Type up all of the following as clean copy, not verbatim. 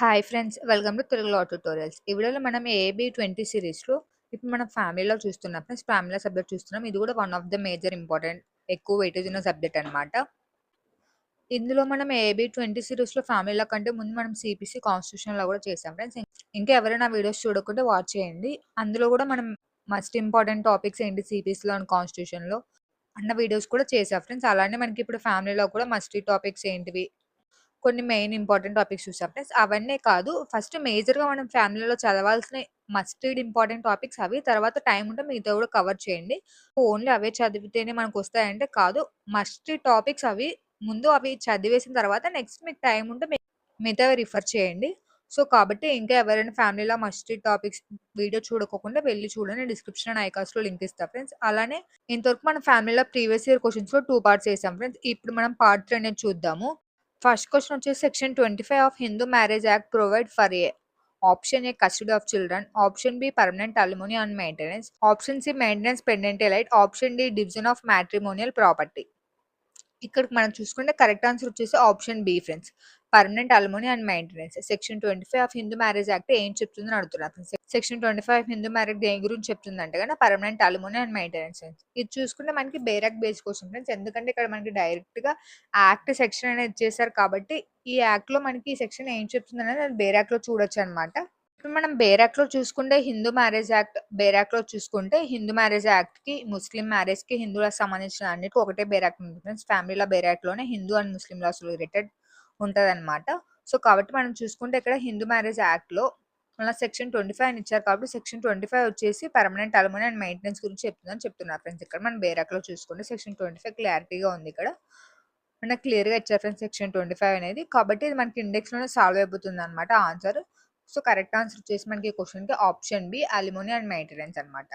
Hi friends, welcome to Telugu law tutorials. ఈ వీడియోలో మనం ఏబీ 20 సిరీస్‌లో ఇప్పుడు మనం ఫ్యామిలీలో చూస్తున్నాం ఫ్రెండ్స్. ఫ్యామిలీలో సబ్జెక్ట్ చూస్తున్నాం. ఇది కూడా one of the major important ఎక్కువ వెయిటేజ్ ఉన్న సబ్జెక్ట్ అన్నమాట. ఇందులో మనం ఏబీ 20 సిరీస్‌లో ఫ్యామిలీలో కంటే ముందు మనం సీపీసీ కాన్స్టిట్యూషన్‌లో కూడా చేసాం ఫ్రెండ్స్. ఇంకా ఎవరైనా వీడియోస్ చూడకుంటే వాచ్ చేయండి. అందులో కూడా మనం మస్ట్ ఇంపార్టెంట్ టాపిక్స్ ఏంటి సీపీసీలో అండ్ కాన్స్టిట్యూషన్‌లో అన్న వీడియోస్ కూడా చేసా ఫ్రెండ్స్. అలానే మనకి ఇప్పుడు ఫ్యామిలీలో కూడా మస్ట్ టాపిక్స్ ఏంటివి, కొన్ని మెయిన్ ఇంపార్టెంట్ టాపిక్స్ చూసాం ఫ్రెండ్స్. అవన్నీ కాదు, ఫస్ట్ మేజర్‌గా మనం ఫ్యామిలీలో చదవాల్సిన మస్ట్ రీడ్ ఇంపార్టెంట్ టాపిక్స్ అవి. తర్వాత టైం ఉంటే మిగతావి కూడా కవర్ చేయండి. ఓన్లీ అవే చదివితేనే మనకొస్తాయంటే కాదు. మస్ట్ రీడ్ టాపిక్స్ అవి. ముందు అవి చదివేసిన తర్వాత నెక్స్ట్ మీకు టైం ఉంటే మిగతావి రిఫర్ చేయండి. సో, కాబట్టి ఇంకా ఎవరైనా ఫ్యామిలీలో మస్ట్ రీడ్ టాపిక్స్ వీడియో చూడకోకుండా వెళ్లి చూడండి. డిస్క్రిప్షన్ అండ్ ఐకార్డ్స్‌లో లింక్ ఇస్తా ఫ్రెండ్స్. అలానే ఇంతవరకు మన ఫ్యామిలీలో ప్రీవియస్ ఇయర్ క్వెషన్స్‌లో 2 పార్ట్స్ చేసాం ఫ్రెండ్స్. ఇప్పుడు మనం పార్ట్ 3 అనేది చూద్దాము. ఫస్ట్ క్వెషన్ వచ్చేసి section 25 of Hindu marriage act provide for a option A custody of children, option B permanent alimony and maintenance, option C maintenance pendente lite, option D division of matrimonial property. ఇక్కడ మనం చూసుకుంటే correct answer వచ్చేసి option be friends. Permanent alimony and maintenance. Section 25 of Hindu marriage act ఏం చెప్తుందని అడుగుతున్నారు. Section 25 Hindu marriage దేని గురించి చెప్తుందంటే కనుక పర్మనెంట్ అలిమోనీ అండ్ మెయింటెనెన్స్. ఇది చూసుకుంటే మనకి బేరాక్ బేస్ క్వశ్చన్ ఫ్రెండ్స్. ఎందుకంటే ఇక్కడ మనకి డైరెక్ట్ గా యాక్ట్ సెక్షన్ అనేది ఇచ్చేసారు కాబట్టి ఈ యాక్ట్ లో మనకి ఈ సెక్షన్ ఏం చెప్తుంది అనేది బేరాక్ లో చూడొచ్చు అనమాట. ఇప్పుడు మనం బేరాక్లో చూసుకుంటే హిందూ మ్యారేజ్ యాక్ట్ కి ముస్లిం మ్యారేజ్ కి హిందువులకు సంబంధించిన అన్నిటికీ ఒకటే బేరాక్ ఉంది ఫ్రెండ్స్. ఫ్యామిలీలో బేరాక్లోనే Hindu and Muslim laws related ఉంటది అనమాట. సో కాబట్టి మనం చూసుకుంటే ఇక్కడ హిందూ మ్యారేజ్ యాక్ట్ లో మన సెక్షన్ 25 అని ఇచ్చారు కాబట్టి సెక్షన్ 25 వచ్చేసి పర్మనెంట్ అలిమోనీ అండ్ మెయింటెనెన్స్ గురించి చెప్తుందని చెప్తున్నారు ఫ్రెండ్స్. ఇక్కడ మనం బేరాక్లో చూసుకుంటే సెక్షన్ 25 క్లారిటీగా ఉంది. ఇక్కడ మనకు క్లియర్ గా ఇచ్చారు ఫ్రెండ్స్ సెక్షన్ 25 అనేది. కాబట్టి ఇది మనకి ఇండెక్స్ లోనే సాల్వ్ అయిపోతుంది అనమాట ఆన్సర్. సో కరెక్ట్ ఆన్సర్ వచ్చేసి మనకి ఈ క్వశ్చన్ కి option B alimony and maintenance అనమాట.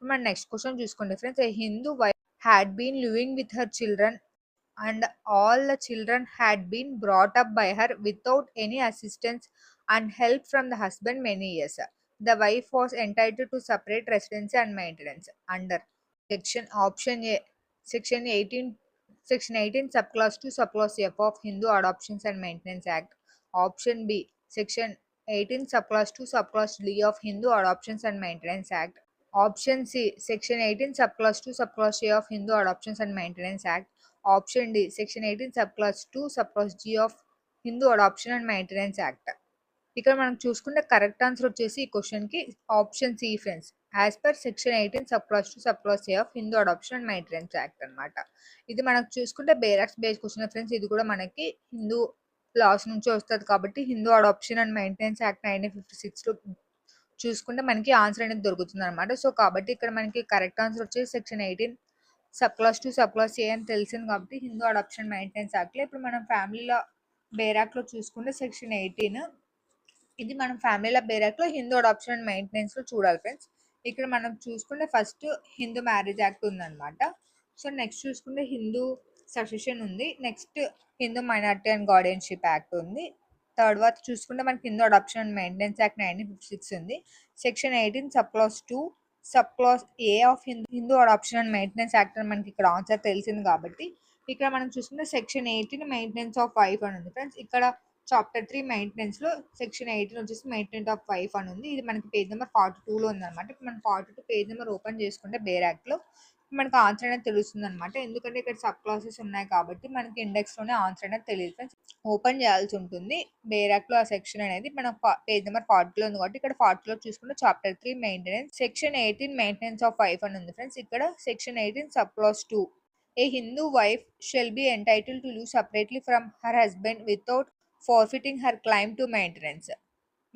మన నెక్స్ట్ క్వశ్చన్ చూసుకోండి friends. A Hindu wife had been living with her children and all the children had been brought up by her without any assistance and help from the husband many years. The wife was entitled to separate residency and maintenance under section option A, section 18 subclause 2 subclause F of Hindu Adoptions and Maintenance Act. Option B, section 18 subclause 2 subclause D of Hindu Adoptions and Maintenance Act. Option C, section 18 subclause 2 subclause A of Hindu Adoptions and Maintenance Act. Option D section 18 sub class 2 sub clause G of Hindu adoption and maintenance act. ఇక్కడ మనం చూసుకుంటే correct answer వచ్చేసి ఈ question కి option C friends. As per section 18 sub class 2 sub class A of Hindu adoption and maintenance act అనమాట. ఇది మనకు చూసుకుంటే బేరాక్స్ బేస్ క్వశ్చన్ ఫ్రెండ్స్. ఇది కూడా మనకి హిందూ లాస్ నుంచి వస్తుంది కాబట్టి Hindu adoption and maintenance act 1956 లో చూసుకుంటే మనకి ఆన్సర్ అనేది దొరుకుతుంది అనమాట. సో కాబట్టి ఇక్కడ మనకి కరెక్ట్ ఆన్సర్ వచ్చేసి section 18 sub class 2 sub class A అని తెలిసింది కాబట్టి హిందూ అడాప్షన్ మెయింటెనెన్స్ యాక్ట్లో ఇప్పుడు మనం ఫ్యామిలీలో బేరాక్లో చూసుకుంటే సెక్షన్ 18 ఇది మనం ఫ్యామిలీలో బేరాక్లో హిందూ అడాప్షన్ అండ్ మెయింటెనెన్స్ లో చూడాలి ఫ్రెండ్స్. ఇక్కడ మనం చూసుకుంటే ఫస్ట్ హిందూ మ్యారేజ్ యాక్ట్ ఉందన్నమాట. సో నెక్స్ట్ చూసుకుంటే హిందూ సక్సెషన్ ఉంది. Next Hindu minority and guardianship act ఉంది. తర్వాత చూసుకుంటే మనకి Hindu adoption and maintenance act 1956 ఉంది. Section 18 sub class 2 sub class A of Hindu adoption and maintenance act అని మనకి ఇక్కడ ఆన్సర్ తెలిసింది కాబట్టి ఇక్కడ మనం చూసుకుంటే సెక్షన్ 18 మెయింటెనెన్స్ ఆఫ్ వైఫ్ అని ఉంది ఫ్రెండ్స్. ఇక్కడ చాప్టర్ 3 మెయింటెనెన్స్ లో సెక్షన్ 18 వచ్చేసి మెయింటెనెన్స్ ఆఫ్ వైఫ్ అని ఉంది. ఇది మనకి పేజ్ నెంబర్ 42 లో ఉంది అనమాట. ఇప్పుడు మనం 42 పేజ్ నెంబర్ ఓపెన్ చేసుకుంటే బేర్ యాక్ట్ లో మనకి ఆన్సర్ అనేది తెలుస్తుంది అనమాట. ఎందుకంటే ఇక్కడ సబ్ క్లాసెస్ ఉన్నాయి కాబట్టి మనకి ఇండెక్స్ లోనే ఆన్సర్ అనేది తెలియదు ఫ్రెండ్స్. ఓపెన్ చేయాల్సి ఉంటుంది బేరాక్ లో ఆ సెక్షన్ అనేది. మన పేజ్ నెంబర్ 40 లో ఉంది కాబట్టి ఇక్కడ 40 లో చూసుకుంటే chapter 3 maintenance section 18 maintenance of wife అని ఉంది ఫ్రెండ్స్. ఇక్కడ section 18 sub class 2 A Hindu wife shall be entitle to live separately from her husband without forfeiting her claim to maintenance.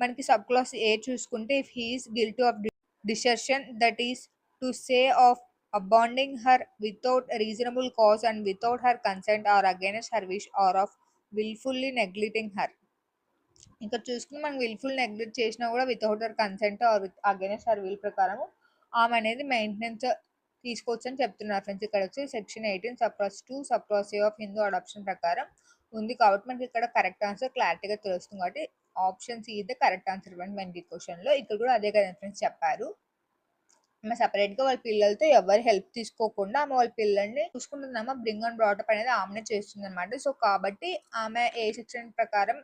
మనకి సబ్ క్లాస్ ఏ చూసుకుంటే if he is guilty of desertion that is to say of abandoning her without a reasonable cause and without her consent or against her wish or of willfully neglecting her. ఇంకా చూసుకుని మనం wilful neglect చేసినా కూడా without her consent are against her will ప్రకారం ఆమె అనేది maintenance తీసుకోవచ్చు అని చెప్తున్నారు ఫ్రెండ్స్. ఇక్కడ వచ్చి section 18 sub class 2 sub class A of Hindu adoption ప్రకారం ఉంది కాబట్టి మనకి ఇక్కడ కరెక్ట్ ఆన్సర్ క్లారిటీగా తెలుస్తుంది. కాబట్టి ఆప్షన్ సి ఇది కరెక్ట్ ఆన్సర్ ఇవ్వండి మనకి క్వశ్చన్ లో. ఇక్కడ కూడా అదే కదా ఫ్రెండ్స్ చెప్పారు. ఆమె సపరేట్గా వాళ్ళ పిల్లలతో ఎవరి హెల్ప్ తీసుకోకుండా ఆమె వాళ్ళ పిల్లల్ని చూసుకుంటుందమ్మా. బ్రింగ్ అండ్ బ్రాటప్ అనేది ఆమెనే చేస్తుంది అనమాట. సో కాబట్టి ఆమె ఏ సెక్షన్ ప్రకారం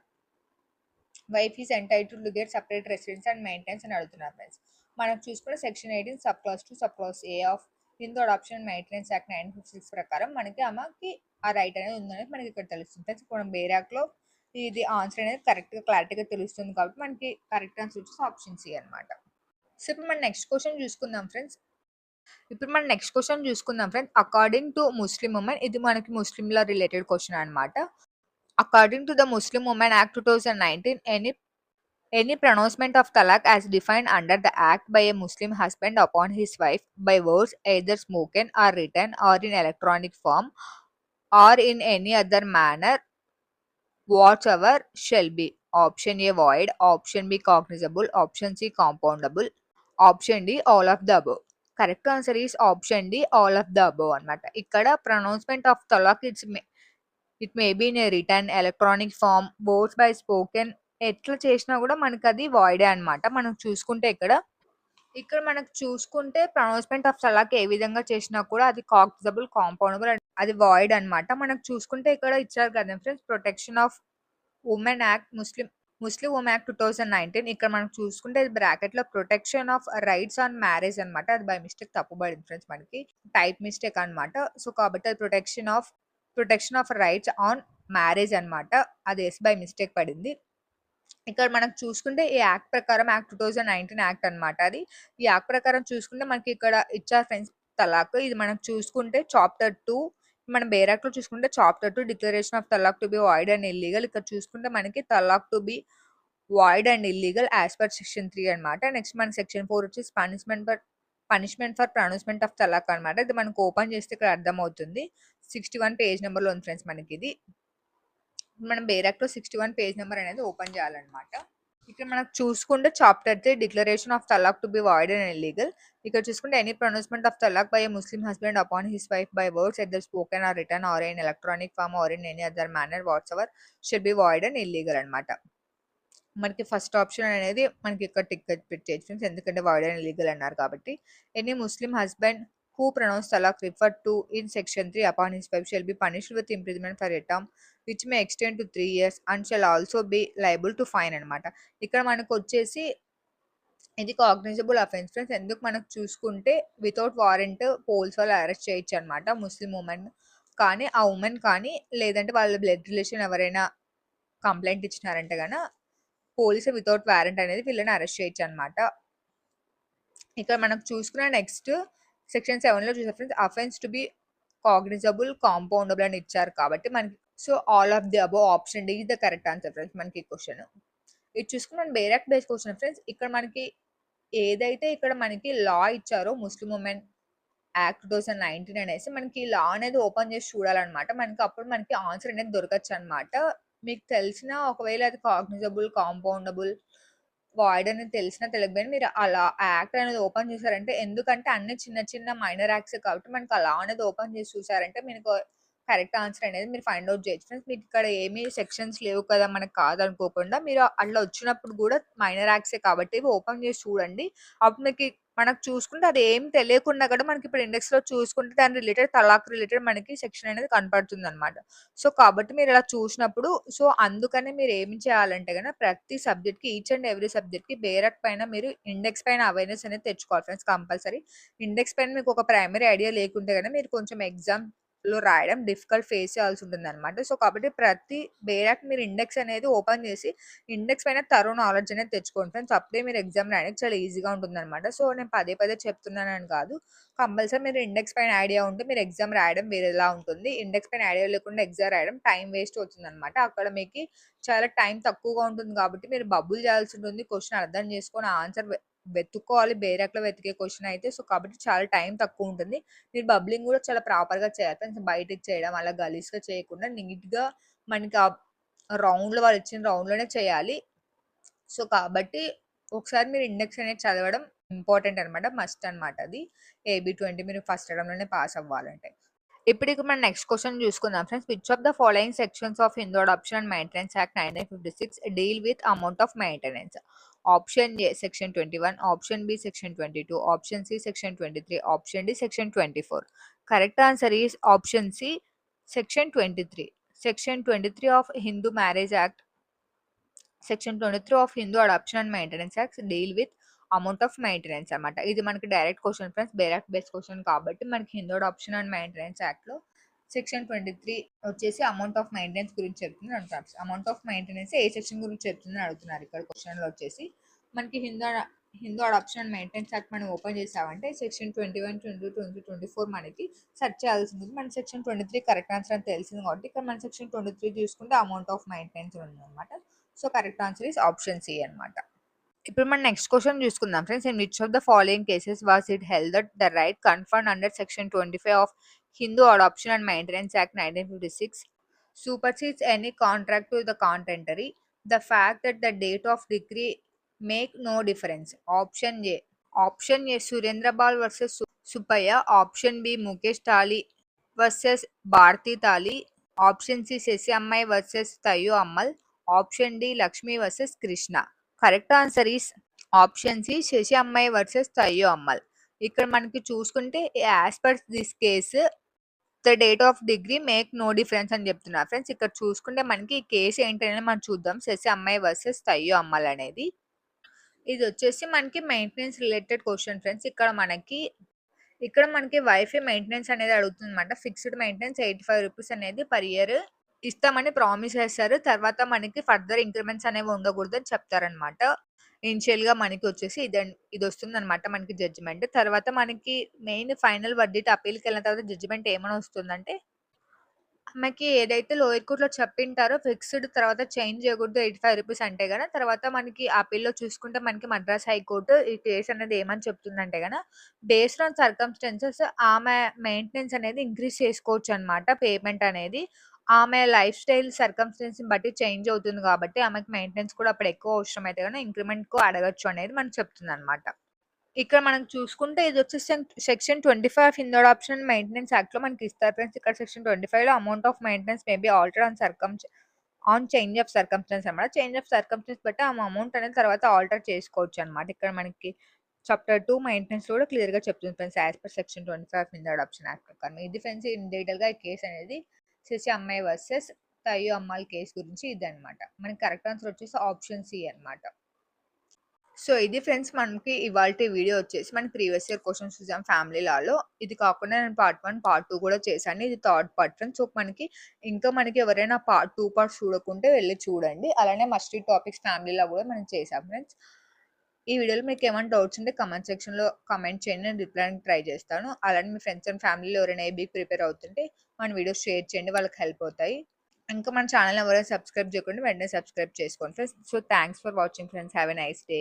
wife is entitled to get separate residence and maintenance అని అడుగుతున్నారు ఫ్రెండ్స్. మనం చూసుకుంటే section 18 sub class 2 sub class A of Hindu adoption and maintenance act 1956 ప్రకారం మనకి ఆమెకి ఆ రైట్ అనేది ఉందనేది మనకి ఇక్కడ తెలుస్తుంది ఫ్రెండ్స్. ఇప్పుడు మనం బేరాక్లో ఇది ఆన్సర్ అనేది కరెక్ట్గా క్లారిటీగా తెలుస్తుంది కాబట్టి మనకి కరెక్ట్ ఆన్సర్ వచ్చేసి ఆప్షన్ సి అనమాట. సో ఇప్పుడు మనం నెక్స్ట్ క్వశ్చన్ చూసుకుందాం friends. According to Muslim women, ఇది మనకి ముస్లింల రిలేటెడ్ క్వశ్చన్ అనమాట. According to the Muslim women act 2019, any pronouncement of talaq as defined under the act by a Muslim husband upon his wife by words either spoken or written or in electronic form or in any other manner whatsoever shall be option A void, option B cognizable, option C compoundable, option D all of the above. Correct answer is option D all of the above అన్నమాట. ఇక్కడ pronouncement of talaq it may be in a written, electronic form, words by spoken, ఎట్లా చేసినా కూడా మనకి అది వాయిడే అనమాట. మనం చూసుకుంటే మనకు చూసుకుంటే ప్రొనౌన్స్మెంట్ ఆఫ్ తలాక్ ఏ విధంగా చేసినా కూడా అది కాగ్నిజబుల్, కాంపౌండబుల్ అండ్ అది వాయిడ్ అనమాట. మనకు చూసుకుంటే ఇక్కడ ఇచ్చారు కదా friends, protection of women act, Muslim women act 2019. ఇక్కడ మనం చూసుకుంటే బ్రాకెట్ లో protection of rights on marriage అనమాట. అది బై మిస్టేక్ తప్పుపడింది ఫ్రెండ్స్, మనకి టైప్ మిస్టేక్ అనమాట. సో కాబట్టి అది protection of rights on marriage అనమాట. అది ఎస్ బై మిస్టేక్ పడింది. ఇక్కడ మనకు చూసుకుంటే ఈ యాక్ట్ ప్రకారం యాక్ట్ 2019 యాక్ట్ అనమాట. అది ఈ యాక్ట్ ప్రకారం చూసుకుంటే మనకి ఇక్కడ ఇచ్చారు ఫ్రెండ్స్ తలాక్. ఇది మనం చూసుకుంటే చాప్టర్ 2, మనం బేరాక్ లో చూసుకుంటే chapter 2 declaration of talaq to be void and illegal. ఇక్కడ చూసుకుంటే మనకి talaq to be void and illegal as per section 3 అనమాట. నెక్స్ట్ మన సెక్షన్ 4 వచ్చేసి punishment for pronouncement of talaq అనమాట. ఇది మనకు ఓపెన్ చేస్తే ఇక్కడ అర్థమవుతుంది. 61 పేజ్ నెంబర్లో ఉంది ఫ్రెండ్స్ మనకి ఇది. మనం బేరాక్లో 61 పేజ్ నెంబర్ అనేది ఓపెన్ చేయాలన్నమాట. ఇక్కడ మనకు చూసుకుంటే chapter 3 declaration of talaq to be void and illegal. ఇక్కడ చూసుకుంటే any pronouncement of talaq by a Muslim husband upon his wife by words either spoken or written or in electronic form or in any other manner whatsoever should be void and illegal అనమాట. మనకి first option అనేది మనకి ఇక్కడ tick పెట్టేయచ్చు friends, ఎందుకంటే void and illegal అన్నారు కాబట్టి. Any Muslim husband who pronounced talaq referred to in section 3 upon his wife shall be punished with imprisonment for a term which may extend to 3 years and shall also be liable to fine అనమాట. ఇక్కడ మనకు వచ్చేసి ఇది cognizable offence friends. ఎందుకు మనకు చూసుకుంటే without warrant police వాళ్ళు arrest చేయొచ్చు అనమాట ముస్లిం ఉమెన్ కానీ, ఆ ఉమెన్ కానీ లేదంటే వాళ్ళ బ్లడ్ రిలేషన్ ఎవరైనా కంప్లైంట్ ఇచ్చినారంటే కనుక పోలీసు వితౌట్ వారెంట్ అనేది వీళ్ళని అరెస్ట్ చేయొచ్చు అనమాట. ఇక్కడ మనకు చూసుకున్న నెక్స్ట్ సెక్షన్ 7లో చూసే friends offence to be cognizable, compoundable అని ఇచ్చారు కాబట్టి మనకి so all of the above option D is the correct answer friends. మనకి ఈ క్వశ్చన్ ఇది చూసుకుని మనం బేరాక్ బేస్ క్వశ్చన్ ఫ్రెండ్స్. ఇక్కడ మనకి ఏదైతే ఇక్కడ మనకి లా ఇచ్చారో ముస్లిం ఉమెన్ యాక్ట్ 2019 అనేసి మనకి లా అనేది ఓపెన్ చేసి చూడాలన్నమాట. మనకి అప్పుడు మనకి ఆన్సర్ అనేది దొరకచ్చు అనమాట. మీకు తెలిసిన ఒకవేళ అది కాగ్నిజబుల్, కాంపౌండబుల్, వాయిడ్ అనేది తెలిసినా తెలియకపోయినా మీరు అలా యాక్ట్ అనేది ఓపెన్ చేశారంటే, ఎందుకంటే అన్ని చిన్న చిన్న మైనర్ యాక్ట్స్ కాబట్టి మనకి అలా అనేది ఓపెన్ చేసి చూసారంటే మీకు కరెక్ట్ ఆన్సర్ అనేది మీరు ఫైండ్ అవుట్ చేయొచ్చు ఫ్రెండ్స్. మీకు ఇక్కడ ఏమీ సెక్షన్స్ లేవు కదా మనకు కాదనుకోకుండా మీరు అట్లా వచ్చినప్పుడు కూడా మైనర్ యాక్ట్సే కాబట్టి ఇవి ఓపెన్ చేసి చూడండి. అప్పుడు మీకు మనకు చూసుకుంటే అది ఏం తెలియకుండా కూడా మనకి ఇప్పుడు ఇండెక్స్లో చూసుకుంటే దాని రిలేటెడ్ తలాక్ రిలేటెడ్ మనకి సెక్షన్ అనేది కనపడుతుంది అనమాట. సో కాబట్టి మీరు ఇలా చూసినప్పుడు సో అందుకని మీరు ఏమి చేయాలంటే కనుక ప్రతి సబ్జెక్ట్కి ఈచ్ అండ్ ఎవ్రీ సబ్జెక్ట్కి బేరక్ పైన మీరు ఇండెక్స్ పైన అవేర్నెస్ అనేది తెచ్చుకోవాలి ఫ్రెండ్స్ కంపల్సరీ. ఇండెక్స్ పైన మీకు ఒక ప్రైమరీ ఐడియా లేకుంటే కనుక మీరు కొంచెం ఎగ్జామ్లో రాయడం డిఫికల్ట్ ఫేస్ చేయాల్సి ఉంటుంది అనమాట. సో కాబట్టి ప్రతి బేరాక్ మీరు ఇండెక్స్ అనేది ఓపెన్ చేసి ఇండెక్స్ పైన తరో నాలెడ్జ్ అనేది తెచ్చుకోండి ఫ్రెండ్స్. అప్పుడే మీరు ఎగ్జామ్ రాయడానికి చాలా ఈజీగా ఉంటుంది అనమాట. సో నేను పదే పదే చెప్తున్నానని కాదు, కంపల్సరీ మీరు ఇండెక్స్ పైన ఐడియా ఉంటే మీరు ఎగ్జామ్ రాయడం వేరేలా ఉంటుంది. ఇండెక్స్ పైన ఐడియా లేకుండా ఎగ్జామ్ రాయడం టైం వేస్ట్ అవుతుంది అనమాట. అక్కడ మీకు చాలా టైం తక్కువగా ఉంటుంది కాబట్టి మీరు బబుల్ చేయాల్సి ఉంటుంది. క్వశ్చన్ అర్థం చేసుకొని ఆన్సర్ వెతుక్కోవాలి బేరాక్లో వెతికే క్వశ్చన్ అయితే. సో కాబట్టి చాలా టైం తక్కువ ఉంటుంది. మీరు బబ్లింగ్ కూడా చాలా ప్రాపర్గా చేయాలి ఫ్రెండ్స్. బయటికి చేయడం అలా గలీజ్గా చేయకుండా నీట్గా మనకి ఆ రౌండ్లో వాళ్ళు ఇచ్చిన రౌండ్లోనే చేయాలి. సో కాబట్టి ఒకసారి మీరు ఇండెక్స్ అనేది చదవడం ఇంపార్టెంట్ అనమాట, మస్ట్ అనమాట. అది AB20 మీరు ఫస్ట్ టర్మ్లోనే పాస్ అవ్వాలంటే. ఇప్పుడు మనం నెక్స్ట్ క్వశ్చన్ చూసుకుందాం friends. Which of the following sections of Hindu adoption and maintenance act 1956 deal with amount of maintenance? Option A section 21, option B section 22, option C section 23, option D section 24. Correct answer is option C section 23. Section 23 of Hindu marriage act section 23 of Hindu adoption and maintenance act deal with amount of maintenance అనమాట. ఇది మనకి direct question friends, direct base question కాబట్టి మనకి Hindu adoption and maintenance యాక్ట్లో section 23 వచ్చేసి amount of maintenance గురించి చెప్తుంది అంటారు. అమౌంట్ ఆఫ్ మెయింటెనెన్స్ ఏ సెక్షన్ గురించి చెప్తుందని అడుగుతున్నారు ఇక్కడ క్వశ్చన్లో వచ్చేసి. మనకి Hindu adoption and maintenance act మనం ఓపెన్ చేసామంటే సెక్షన్ 21, 22, 23, 24 మనకి సెర్చ్ చేయాల్సి ఉంటుంది. మన సెక్షన్ 23 కరెక్ట్ ఆన్సర్ అని తెలిసింది కాబట్టి ఇక్కడ మన సెక్షన్ 23 చూసుకుంటే అమౌంట్ ఆఫ్ మెయింటెనెన్స్ ఉంది అనమాట. So correct answer is option C అనమాట. ఇప్పుడు మనం నెక్స్ట్ క్వశ్చన్ చూసుకుందాం friends. In which of the following cases was it held that the right conferred under section 25 of Hindu adoption and maintenance act 1956 supersedes any contract to the contendere, the fact that the date of decree make no difference. Option A Surendra Bal versus Supaya. Option B Mukesh Tali versus Bharti Tali. Option C Sesi Ammai versus Tayo Ammal. Option D Lakshmi versus Krishna. Correct answer is option C Shashi అమ్మాయి versus Thayyu Ammal. ఇక్కడ మనకి చూసుకుంటే as per this case the date of decree make no difference అని చెప్తున్నారు friends. ఇక్కడ చూసుకుంటే మనకి ఈ కేసు ఏంటనేది మనం చూద్దాం. శశి అమ్మాయి వర్సెస్ తయ్యో అమ్మల్ అనేది ఇది వచ్చేసి మనకి మెయింటెనెన్స్ రిలేటెడ్ క్వశ్చన్ ఫ్రెండ్స్. ఇక్కడ మనకి వైఫై మెయింటెనెన్స్ అనేది అడుగుతుంది అనమాట. ఫిక్స్డ్ మెయింటెనెన్స్ 85 రూపీస్ అనేది పర్ ఇయర్ ఇస్తామని ప్రామిస్ చేస్తారు. తర్వాత మనకి ఫర్దర్ ఇంక్రిమెంట్స్ అనేవి ఉండకూడదు అని చెప్తారనమాట. ఇనిషియల్ గా మనకి వచ్చేసి ఇది వస్తుంది అనమాట మనకి జడ్జిమెంట్. తర్వాత మనకి మెయిన్ ఫైనల్ వర్డిక్ట్ అప్పీల్కి వెళ్ళిన తర్వాత జడ్జిమెంట్ ఏమైనా వస్తుందంటే మనకి ఏదైతే లోయర్ కోర్టులో చెప్పింటారో ఫిక్స్డ్ తర్వాత చేంజ్ చేయకూడదు 85 రూపీస్ అంటే గన. తర్వాత మనకి అప్పీల్లో చూసుకుంటే మనకి మద్రాస్ హైకోర్టు ఈ కేసు అనేది ఏమని చెప్తుందంటే గన బేస్డ్ ఆన్ సర్కమ్స్టెన్సెస్ ఆమె మెయింటెనెన్స్ అనేది ఇంక్రీజ్ చేసుకోవచ్చు అనమాట. పేమెంట్ అనేది ఆమె లైఫ్ స్టైల్ సర్కమ్స్టెన్స్ బట్టి చేంజ్ అవుతుంది కాబట్టి ఆమెకి మెయింటెనెన్స్ కూడా అప్పుడు ఎక్కువ అవసరం అయితే కానీ ఇంక్రిమెంట్ కు అడగచ్చు అనేది మనకు చెప్తుంది అనమాట. ఇక్కడ మనం చూసుకుంటే ఇది వచ్చేసి section 25 of Hindu adoption and maintenance act లో మనకి ఇస్తారు ఫ్రెండ్స్. ఇక్కడ సెక్షన్ 25 లో amount of maintenance may be alter on change of circumstances అనమాట. చేంజ్ ఆఫ్ సర్కమ్స్టెన్స్ బట్టి ఆ అమౌంట్ అనేది తర్వాత ఆల్టర్ చేసుకోవచ్చు అనమాట. ఇక్కడ మనకి చాప్టర్ 2 మెయింటెనెన్స్ కూడా క్లియర్ గా చెప్తుంది friends as per section 25 of Hindu adoption act ప్రకారం. ఇది ఫ్రెండ్స్ ఇన్ డీటెయిల్ గా ఈ కేసు అనేది శశి అమ్మాయి వర్సెస్ తయ్యో అమ్మాయి కేసు గురించి ఇది అనమాట. మనకి కరెక్ట్ ఆన్సర్ వచ్చేసి ఆప్షన్ సి అనమాట. సో ఇది ఫ్రెండ్స్ మనకి ఇవాల్టి వీడియో వచ్చేసి మన ప్రీవియస్ ఇయర్ క్వశ్చన్స్ చూసాం ఫ్యామిలీ లాలో. ఇది కాకుండా నేను పార్ట్ 1 పార్ట్ 2 కూడా చేశాను. ఇది థర్డ్ పార్ట్ ఫ్రెండ్స్. సో మనకి ఎవరైనా పార్ట్ 2 పార్ట్స్ చూడకుంటే వెళ్ళి చూడండి. అలానే మస్ట్ రీడ్ టాపిక్స్ ఫ్యామిలీ లా కూడా మనం చేసాం ఫ్రెండ్స్. ఈ వీడియోలో మీకు ఏమైనా డౌట్స్ ఉంటే కమెంట్ సెక్షన్ లో కమెంట్ చేయండి, నేను రిప్లై ట్రై చేస్తాను. అలానే మీ ఫ్రెండ్స్ అండ్ ఫ్యామిలీలో ఎవరైనా ఏబీకి ప్రిపేర్ అవుతుంటే మన వీడియోస్ షేర్ చేయండి, వాళ్ళకి హెల్ప్ అవుతాయి. ఇంకా మన ఛానల్ ఎవరైనా సబ్స్క్రైబ్ చేయకుండా వెంటనే సబ్స్క్రైబ్ చేసుకోండి friends. So thanks for watching friends. Have a nice day.